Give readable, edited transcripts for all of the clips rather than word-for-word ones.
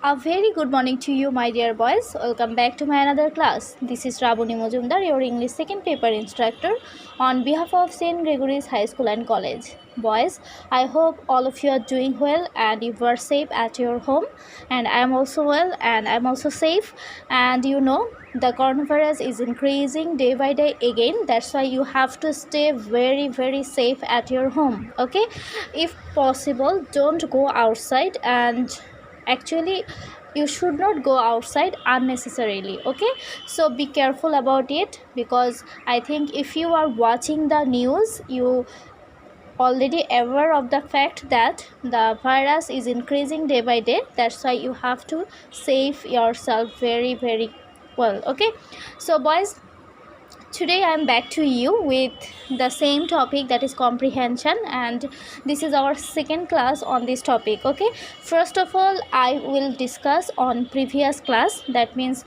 A very good morning to you, my dear boys. Welcome back to my another class. This is Rabuni Mojumdar, your English second paper instructor, on behalf of St. Gregory's High School and College. Boys, I hope all of you are doing well and you are safe at your home. And I am also well and I am also safe. And you know, the coronavirus is increasing day by day again. That's why you have to stay very safe at your home. Okay, if possible, don't go outside, and actually you should not go outside unnecessarily. Okay, so be careful about it, because I think if you are watching the news, you already aware of the fact that the virus is increasing day by day. That's why you have to save yourself very well. Okay, so boys, today I am back to you with the same topic, that is comprehension, and this is our second class on this topic. Okay, first of all I will discuss on previous class, that means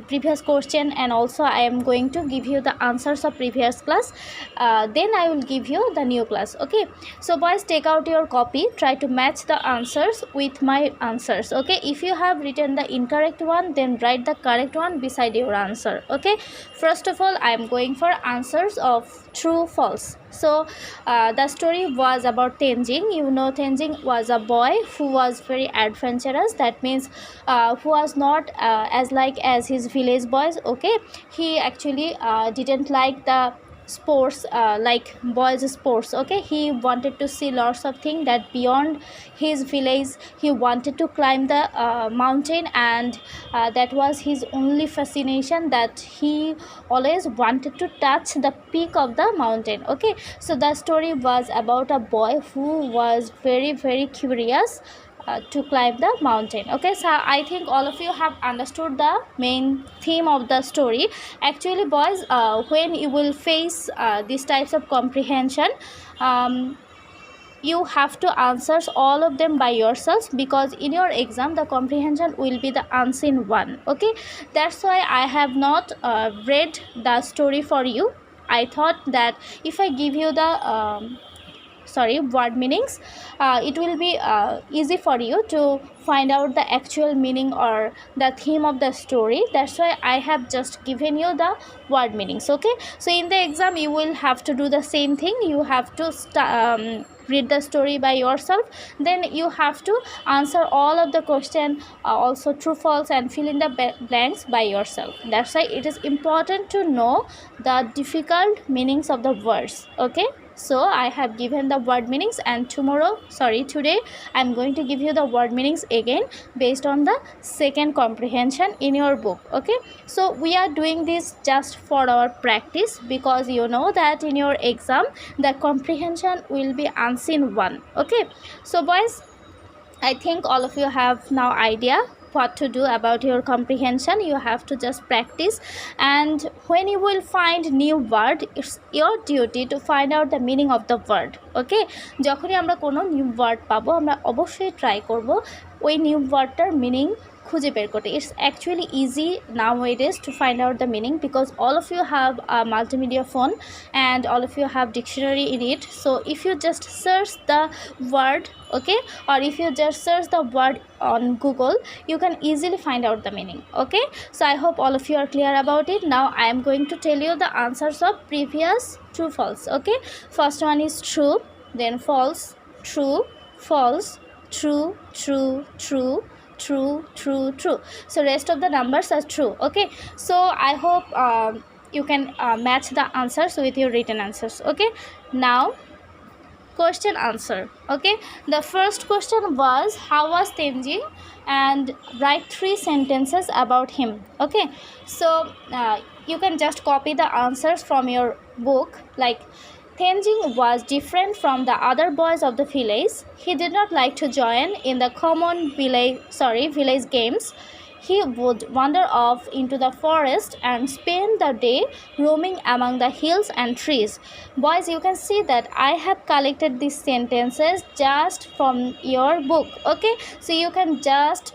previous question, and also I am going to give you the answers of previous class. Then I will give you the new class. Okay, so boys, take out your copy, try to match the answers with my answers. Okay, if you have written the incorrect one, then write the correct one beside your answer. Okay, first of all I am going for answers of true false. So the story was about Tenzing. You know, Tenzing was a boy who was very adventurous. That means who was not as like as his village boys. Okay, he actually didn't like the sports like boys sports. Okay, he wanted to see lots of things that beyond his village. He wanted to climb the mountain, and that was his only fascination, that he always wanted to touch the peak of the mountain. Okay, so the story was about a boy who was very curious to climb the mountain. Okay, so I think all of you have understood the main theme of the story. Actually boys, when you will face these types of comprehension, you have to answer all of them by yourselves, because in your exam the comprehension will be the unseen one. Okay, that's why I have not read the story for you. I thought that if I give you the word meanings, it will be easy for you to find out the actual meaning or the theme of the story. That's why I have just given you the word meanings. Okay, so in the exam you will have to do the same thing. You have to read the story by yourself, then you have to answer all of the question, also true false, and fill in the blanks by yourself. That's why it is important to know the difficult meanings of the words. Okay, so I have given the word meanings, and today I'm going to give you the word meanings again based on the second comprehension in your book. Okay, so we are doing this just for our practice, because you know that in your exam the comprehension will be unseen one. Okay, so boys, I think all of you have now idea what to do about your comprehension. You have to just practice, and when you will find new word, it's your duty to find out the meaning of the word. Okay, যখনই আমরা কোনো new word পাবো, আমরা অবশ্যই try করব ওই new ওয়ার্ডটার meaning খুঁজে বের করতে। It's actually easy nowadays to find out the meaning, because all of you have a multimedia phone and all of you have dictionary in it. So if you just search the word, okay, or if you just search the word on Google, you can easily find out the meaning. Okay, so I hope all of you are clear about it. Now I am going to tell you the answers of previous true false. Okay, first one is true, then false, true, false, true, true. So rest of the numbers are true. Okay, so I hope you can match the answers with your written answers. Okay, now question answer. Okay, the first question was, how was Tenzing, and write 3 sentences about him. Okay, so you can just copy the answers from your book. Like, Tenzing was different from the other boys of the village. He did not like to join in the common village games. He would wander off into the forest and spend the day roaming among the hills and trees. Boys, you can see that I have collected these sentences just from your book. Okay, so you can just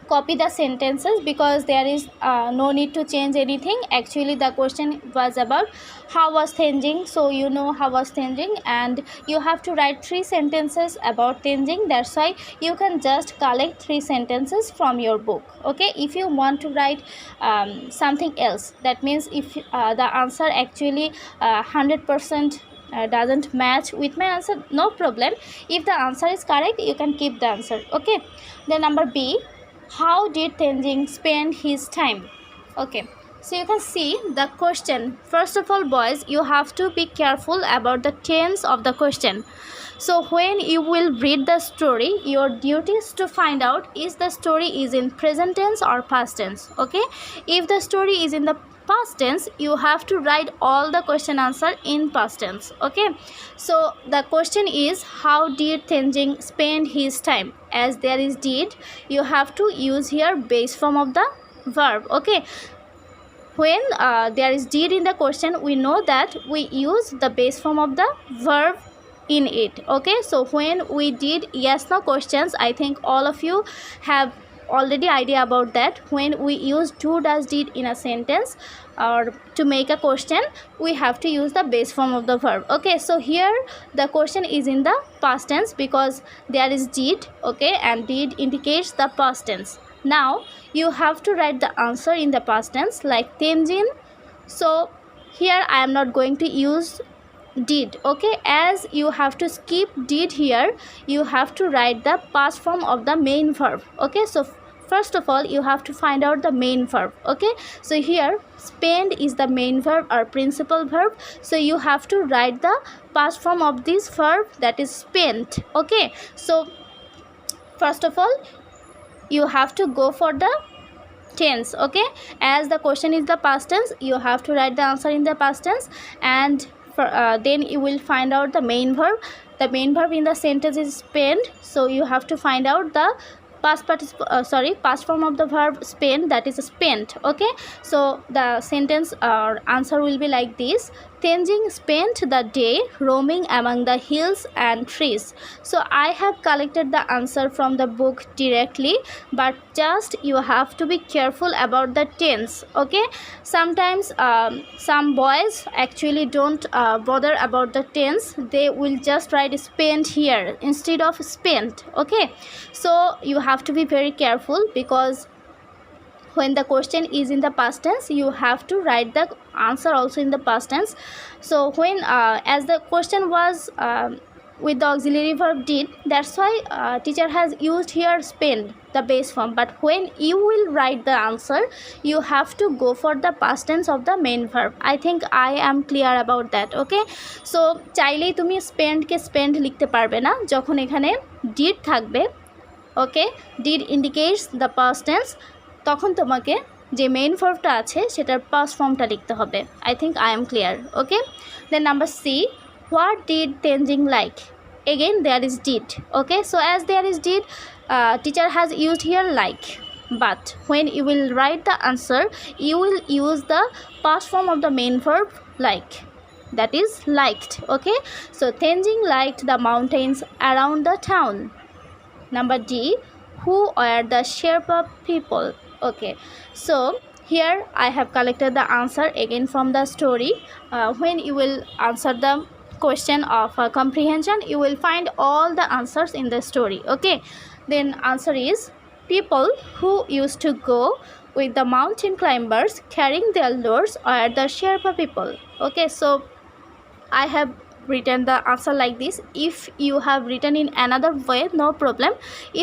copy the sentences because there is no need to change anything. Actually the question was about how was Tenzing, so you know how was Tenzing, and you have to write 3 sentences about Tenzing. That's why you can just collect 3 sentences from your book. Okay, if you want to write something else, that means if the answer actually 100% doesn't match with my answer, no problem. If the answer is correct, you can keep the answer. Okay, then number B, how did Tenzing spend his time? Okay, so you can see the question. First of all, boys, you have to be careful about the tense of the question. So when you will read the story, your duty is to find out is the story is in present tense or past tense. Okay, if the story is in the past tense, you have to write all the question answer in past tense. Okay, so the question is how did Tenzing spend his time? As there is did, you have to use here base form of the verb. Okay, when there is did in the question, we know that we use the base form of the verb in it. Okay, so when we did yes no questions, I think all of you have already idea about that. When we use do, does, did in a sentence or to make a question, we have to use the base form of the verb. Okay, so here the question is in the past tense because there is did. Okay, and did indicates the past tense. Now you have to write the answer in the past tense like Tenzin. So here I am not going to use did. Okay, as you have to skip did here, you have to write the past form of the main verb. Okay, so first of all you have to find out the main verb. Okay, so here spend is the main verb or principal verb, so you have to write the past form of this verb, that is spent. Okay, so first of all you have to go for the tense. Okay, as the question is the past tense, you have to write the answer in the past tense, and then you will find out the main verb. The main verb in the sentence is spent, so you have to find out the past form of the verb spend, that is spent. Okay, so the sentence answer will be like this: Tenzing spent the day roaming among the hills and trees. So I have collected the answer from the book directly, but just you have to be careful about the tense. Okay, sometimes some boys actually don't bother about the tense, they will just write spent here instead of spent. Okay, so you have to be very careful because when the question is in the past tense, you have to write the answer also in the past tense. So when as the question was with the auxiliary verb did, that's why teacher has used here spend, the base form. But when you will write the answer, you have to go for the past tense of the main verb. I think I am clear about that. Okay, so চাইলেই তুমি spend কে spend লিখতে পারবে না যখন এখানে did থাকবে। Okay, did indicates the past tense, তখন তোমাকে যে মেইন ভার্বটা আছে সেটার পাস্ট ফর্মটা লিখতে হবে। I think I am clear. Okay, then number C, what did Tenzing like? Again there is did. Okay, so as there is did, teacher has used here like, but when you will write the answer, you will use the past form of the main verb like, that is liked. Okay, so Tenzing liked the mountains around the town. Number D, who are the Sherpa people? Okay, so here I have collected the answer again from the story. When you will answer the question of comprehension, you will find all the answers in the story. Okay, then answer is people who used to go with the mountain climbers carrying their loads are the Sherpa people. Okay, so I have written the answer like this. If you have written in another way, no problem.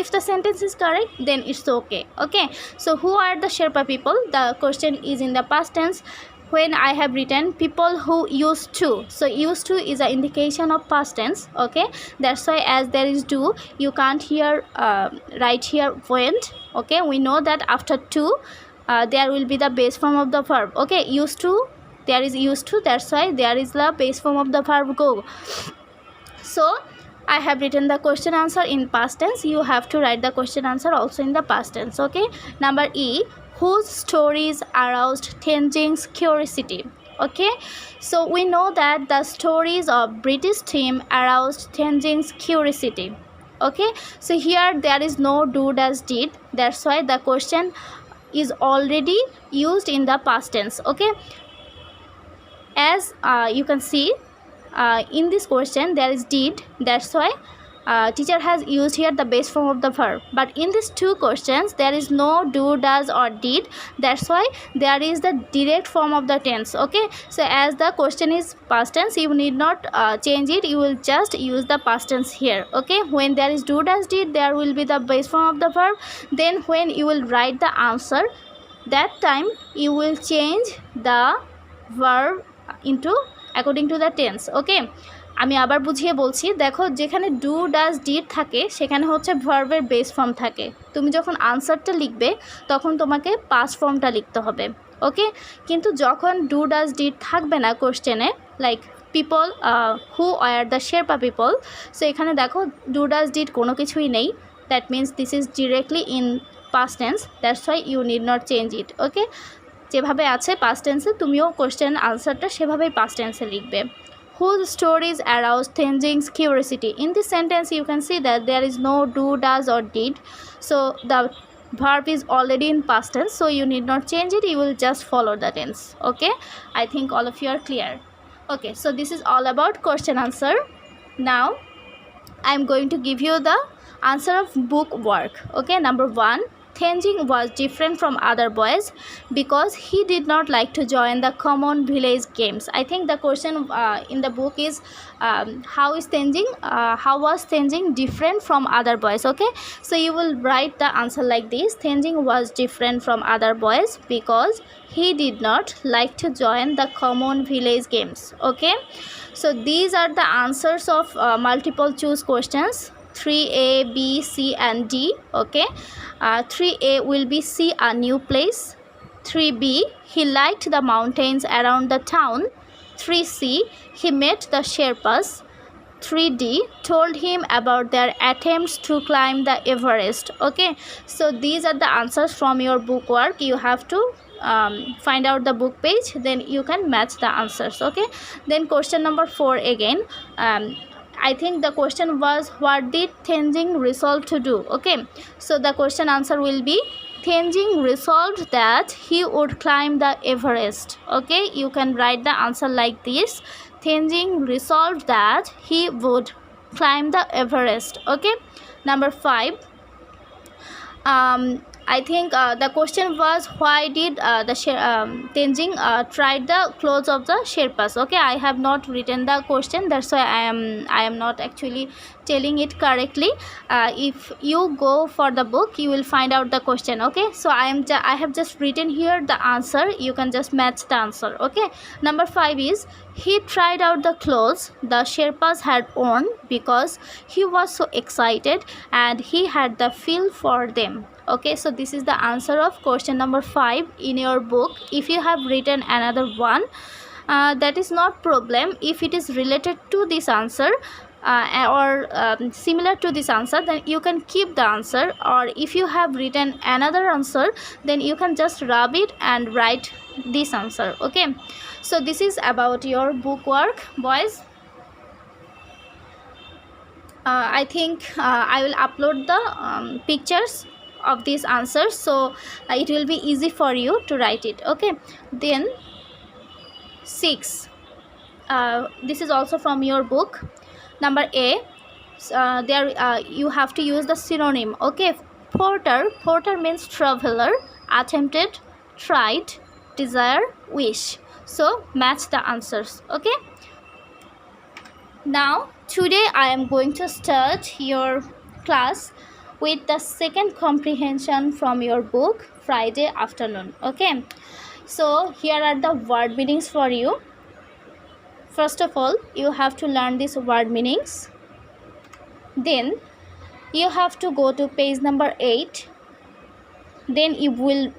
If the sentence is correct, then it's okay. Okay, so who are the Sherpa people? The question is in the past tense. When I have written people who used to, so used to is an indication of past tense. Okay, that's why as there is do, you can't here write here went. Okay, we know that after to there will be the base form of the verb. Okay, used to, there is used to, that's why there is the base form of the verb go. So I have written the question answer in past tense. You have to write the question answer also in the past tense. Okay, number E, whose stories aroused Tenzing's curiosity? Okay, so we know that the stories of British team aroused Tenzing's curiosity. Okay, so here there is no do does did, that's why the question is already used in the past tense. Okay, as you can see in this question there is did, that's why teacher has used here the base form of the verb. But in these two questions there is no do does or did, that's why there is the direct form of the tense. Okay, so as the question is past tense, you need not change it, you will just use the past tense here. Okay, when there is do does did, there will be the base form of the verb. Then when you will write the answer, that time you will change the verb into according to the tense. Okay, আমি আবার বুঝিয়ে বলছি, দেখো যেখানে do does did থাকে সেখানে হচ্ছে ভার্বের বেস ফর্ম থাকে। তুমি যখন আনসারটা লিখবে তখন তোমাকে পাস্ট ফর্মটা লিখতে হবে। ওকে, কিন্তু যখন ডু ডাজ ডিড থাকবে না কোশ্চেনে, like people who are the Sherpa people, so এখানে দেখো ডু ডাজ ডিড কোনো কিছুই নেই, that means this is directly in past tense, that's why you need not change it. ওকে, যেভাবে আছে past tense তুমিও কোশ্চেন আনসারটা সেভাবেই past tense লিখবে। Whose stories aroused Tenzing's curiosity? In this sentence you can see that there is no do, does or did, so the verb is already in past tense, so you need not change it, you will just follow the tense. Okay, I think all of you are clear. Okay, so this is all about question answer. Now I am going to give you the answer of book work. Okay, number 1, Tenzing was different from other boys because he did not like to join the common village games. I think the question in the book is how was Tenzing different from other boys. Okay, so you will write the answer like this: Tenzing was different from other boys because he did not like to join the common village games. Okay, so these are the answers of multiple choice questions 3A, B, C and D. Okay, 3A will be see a new place. 3B, he liked the mountains around the town. 3C, he met the Sherpas. 3D, told him about their attempts to climb the Everest. Okay, so these are the answers from your book work. You have to find out the book page, then you can match the answers. Okay, then question number 4 again. I think the question was what did Tenzing resolve to do. Okay, so the question answer will be Tenzing resolved that he would climb the Everest. Okay, you can write the answer like this: Tenzing resolved that he would climb the Everest. Okay, number 5, I think the question was why did Tenzing tried the clothes of the Sherpas. Okay, I have not written the question, that's why I am not actually telling it correctly. If you go for the book you will find out the question. Okay, so I have just written here the answer, you can just match the answer. Okay, number 5 is he tried out the clothes the Sherpas had worn because he was so excited and he had the feel for them. Okay, so this is the answer of question number 5 in your book. If you have written another one, that is not problem. If it is related to this answer or similar to this answer, then you can keep the answer, or if you have written another answer then you can just rub it and write this answer. Okay, so this is about your book work, boys. I think I will upload the pictures of these answers, so it will be easy for you to write it. Okay, then 6, this is also from your book. Number A, there you have to use the synonym. Okay, porter means traveler, attempted, tried, desire, wish, so match the answers. Okay, now today I am going to start your class with the second comprehension from your book Friday afternoon. Okay, so here are the word meanings for you. First of all, you have to learn these word meanings, then you have to go to page number 8, then you will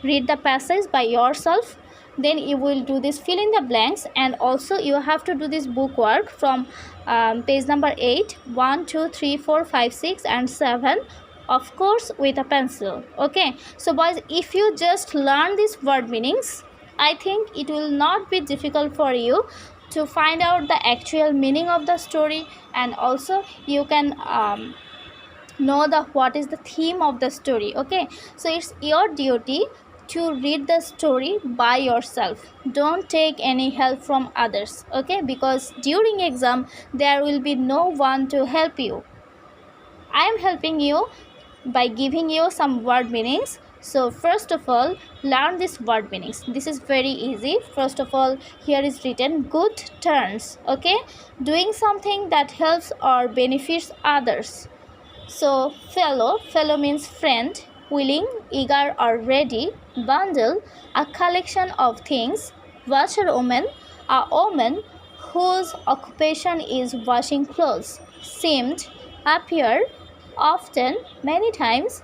read the passage by yourself, then you will do this fill in the blanks, and also you have to do this book work from page number 8, 1 2 3 4 5 6 and 7, of course with a pencil. Okay, so boys, if you just learn these word meanings, I think it will not be difficult for you to find out the actual meaning of the story, and also you can know the what is the theme of the story. Okay, so it's your duty to read the story by yourself. Don't take any help from others, okay, because during exam there will be no one to help you. I am helping you by giving you some word meanings. So first of all, learn this word meanings. This is very easy. First of all, here is written good turns. Okay, doing something that helps or benefits others. So fellow means friend, willing, eager or ready. Bundle, a collection of things. Washerwoman, a woman whose occupation is washing clothes. Seemed, appear, often, many times.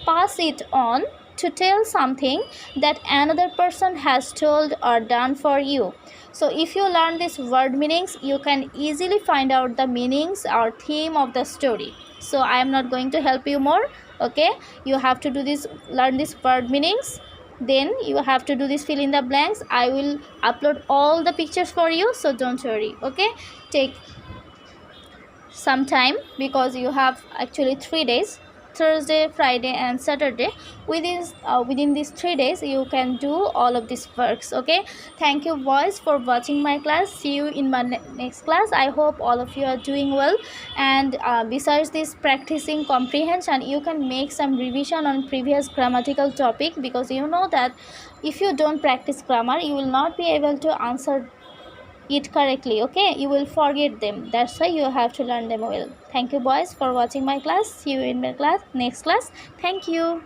Pass it on, to tell something that another person has told or done for you. So if you learn these word meanings, you can easily find out the meanings or theme of the story. So I am not going to help you more. Okay, you have to do this, learn these word meanings, then you have to do this fill in the blanks. I will upload all the pictures for you, so don't worry. Okay, take some time because you have actually 3 days, Thursday, Friday and Saturday. Within these 3 days you can do all of these works. Okay, thank you boys for watching my class. See you in my next class. I hope all of you are doing well, and besides this practicing comprehension, you can make some revision on previous grammatical topic, because you know that if you don't practice grammar, you will not be able to answer it correctly. Okay, you will forget them. That's why you have to learn them well. Thank you boys for watching my class. See you in my class, next class. Thank you.